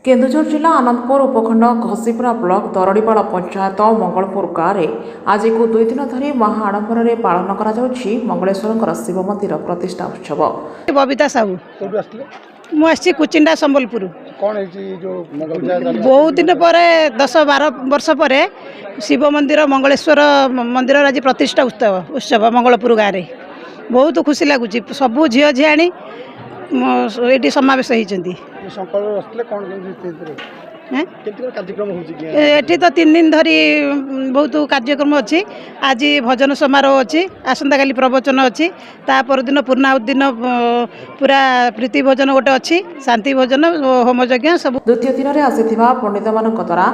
केन्दुझर जिला आनंदपुर उपखंड घसीपुरा ब्लॉक दरड़ीपाड़ पंचायत मंगलपुर गाँव में आज को 2 दिन धरी महाआडंबर में पालन कर मंगलेश्वर शिव मंदिर प्रतिष्ठा उत्सव। बबिता साहू मुझे कुचिंडा संबलपुर बहुत दिन पर 10-12 वर्ष पर शिव मंदिर मंगलेश्वर मंदिर आज प्रतिष्ठा उत्सव मंगलपुर गाँव में बहुत खुशी लगुच। सबू झील झीआणी ये समावेश होती एठी तो 3 दिन धरी बहुत कार्यक्रम अच्छी। आज भजन समारोह अच्छी, आसंता काली प्रवचन अच्छी, तापर दिन पूर्णाहुति दिन पूरा प्रीति भोजन गोटे अच्छी, शांति भोजन होम यज्ञ सब। द्वितीय दिन में आसीथिबा पंडित मानक द्वारा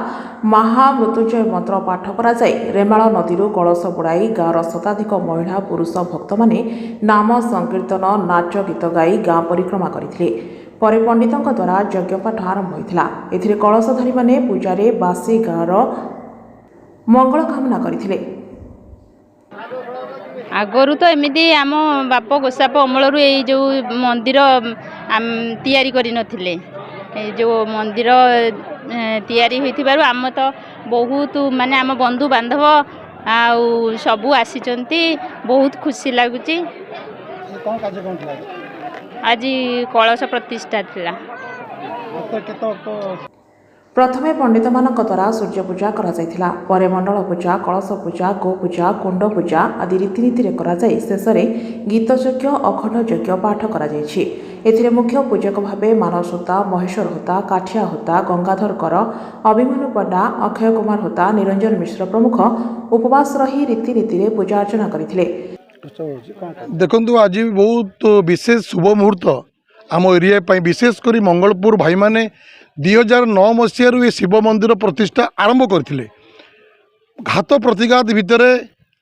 महामृत्युंजय मंत्र पाठ करा जाय रेमाल नदी कलश बुड़ाई गाँवर शताधिक महिला पुरुष भक्त माने नाम संकीर्तन नाच गीत गाई गाँ परिक्रमा करथिले। परे पंडितों द्वारा यज्ञपाठ आरंभ होता। एथिरे कलशधारी माने पूजारे बासी गाँवर मंगल कामना करथिले। आगरू तो एमती आम बाप गोसाप अमलू ये जो मंदिर तैयारी करि नथिले, जो मंदिर तैयारी होइथिबारु आम तो बहुत माने आम बंधु बांधव आउ सबू आसीचंती, बहुत खुशी लगुची। आज कलश प्रतिष्ठा थिला। प्रथमे पंडित मानक द्वारा सूर्य पूजा करा जायथिला, परे मंडल पूजा, कलश पूजा, गो पूजा, कुंड पूजा आदि रीतिनीति रे करा जाय शेष रे गीत यज्ञ अखंड यज्ञ पाठ करा जायछि। एथिरे मुख्य पूजक भावे मानस होता, महेश्वर होता, काठिया होता, गंगाधर कर, अभिमन्यु पंडा, अक्षय कुमार होता, निरंजन मिश्र प्रमुख उपवास रही रीतिनीति रे पूजा अर्चना करथिले। देखु आज बहुत विशेष शुभ मुहूर्त आम एरिया विशेषकर मंगलपुर भाई माने 2009 मसीह ये शिव मंदिर प्रतिष्ठा आरंभ करथिले। घात प्रतिघात भितर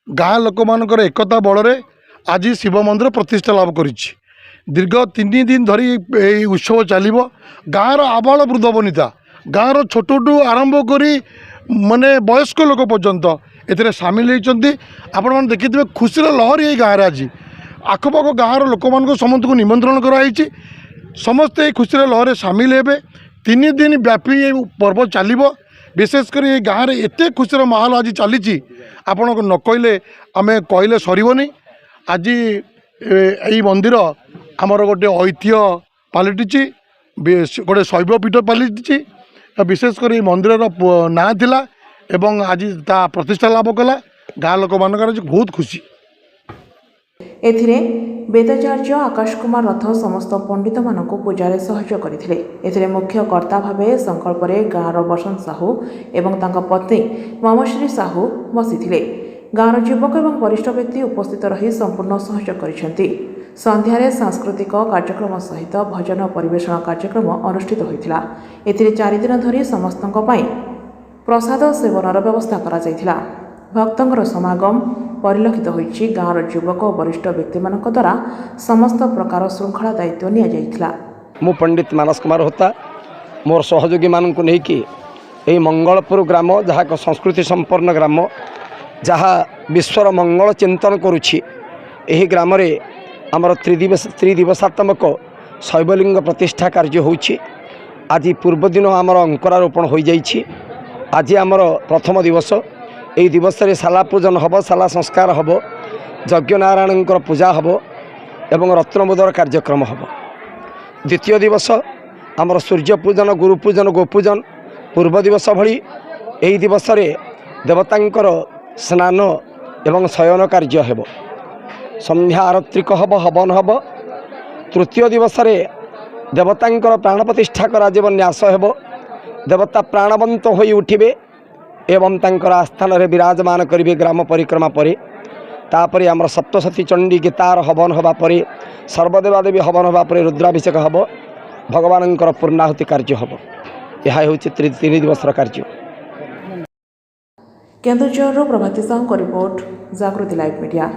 गाँ लोक मानकर एकता बल आज शिव मंदिर प्रतिष्ठा लाभ करिछि। दीर्घ 3 दिन धरी ये उत्सव चलिबो। गाँर आबाल वृद्ध बनिता गाँर छोटू आरंभ करी माने वयस्क लोक पर्यंत एथिरे सामिल होती। आपण मैंने देखिए खुशी लहर ये गाँव आज आखपाख गाँव लोक मान समस्त को निमंत्रण कराई। समस्ते खुशी लहर सामिल हे। 3 दिन व्यापी ये पर्व चलो। विशेषकर ये गाँव में एत खुशी माहौल आज चली आपण न कहले आम कहले सरबनी। आज यही मंदिर आमर गोटे ऐतिह्य पलटि गोटे शैवपीठ पलटि। विशेषकर ये मंदिर ना थिला एवं आज ता प्रतिष्ठा लाभ कला। गाँ लोक मान बहुत खुशी। एथिरे वेदाचार्य आकाश कुमार रथ समस्त पंडित मानक पूजा सहयोग करथिले। एथिरे मुख्य कर्ता भावे संकल्परे गाँवर बसंत साहू एवं तांका पत्नी ममश्री साहू बसिथिले। गाँवर युवक एवं वरिष्ठ व्यक्ति उपस्थित रही संपूर्ण सहयोग करिसेंती। संध्यारे सांस्कृतिक कार्यक्रम सहित भजन परिवेषण कार्यक्रम अनुष्ठित होइथिला। एथिरे 4 दिन धरी समस्तक पई प्रसाद सेवनर व्यवस्था करा जायथिला। भक्तंकर समागम परिलक्षित होइछि। गाँवर युवक और वरिष्ठ व्यक्ति मानक द्वारा समस्त प्रकार श्रृंखला दायित्व निया जायथिला। मु पंडित मानस कुमार होता मोर सहयोगी मानन को नहीं कि यही मंगलपुर ग्राम जहाँ एक संस्कृति संपन्न ग्राम जहाँ विश्वर मंगल चिंतन करुछि। यही ग्राम रे आमर त्रिदिवसात्मक शैवलिंग प्रतिष्ठा कार्य होछि। आज पूर्व दिन आमर अंकुरारोपण हो जाइछि। आज आमर प्रथम दिवस। यही दिवस रे शाला पूजन हब, शाला संस्कार हब, यज्ञ नारायण पूजा हब एवं रत्नबोधर कार्यक्रम हब। द्वितीय दिवस आमर सूर्य पूजन, गुरु पूजन, गोपूजन पूर्व दिवस भली यही दिवस रे देवतांकर स्नान एवं शयन कार्य हेब। संध्या आरत्रिक हब, हवन हब। तृतीय दिवस रे देवतांकर प्राण प्रतिष्ठा करा जीवन न्यास हेब। देवता प्राणवंत होई उठिबे एवं तांकर आस्थान रे विराजमान करिवे ग्राम परिक्रमा परे। तापरे आमर सप्तशती चंडी गीतार हवन हवा परे, सर्वदेवादेवी हवन हवा परे रुद्राभिषेक हब, भगवानंकर पूर्णाहुति कार्य हब। यह होछि 3 दिवसर कार्य। केन्दुझर प्रभाती साहू रिपोर्ट, जागृति लाइव मीडिया।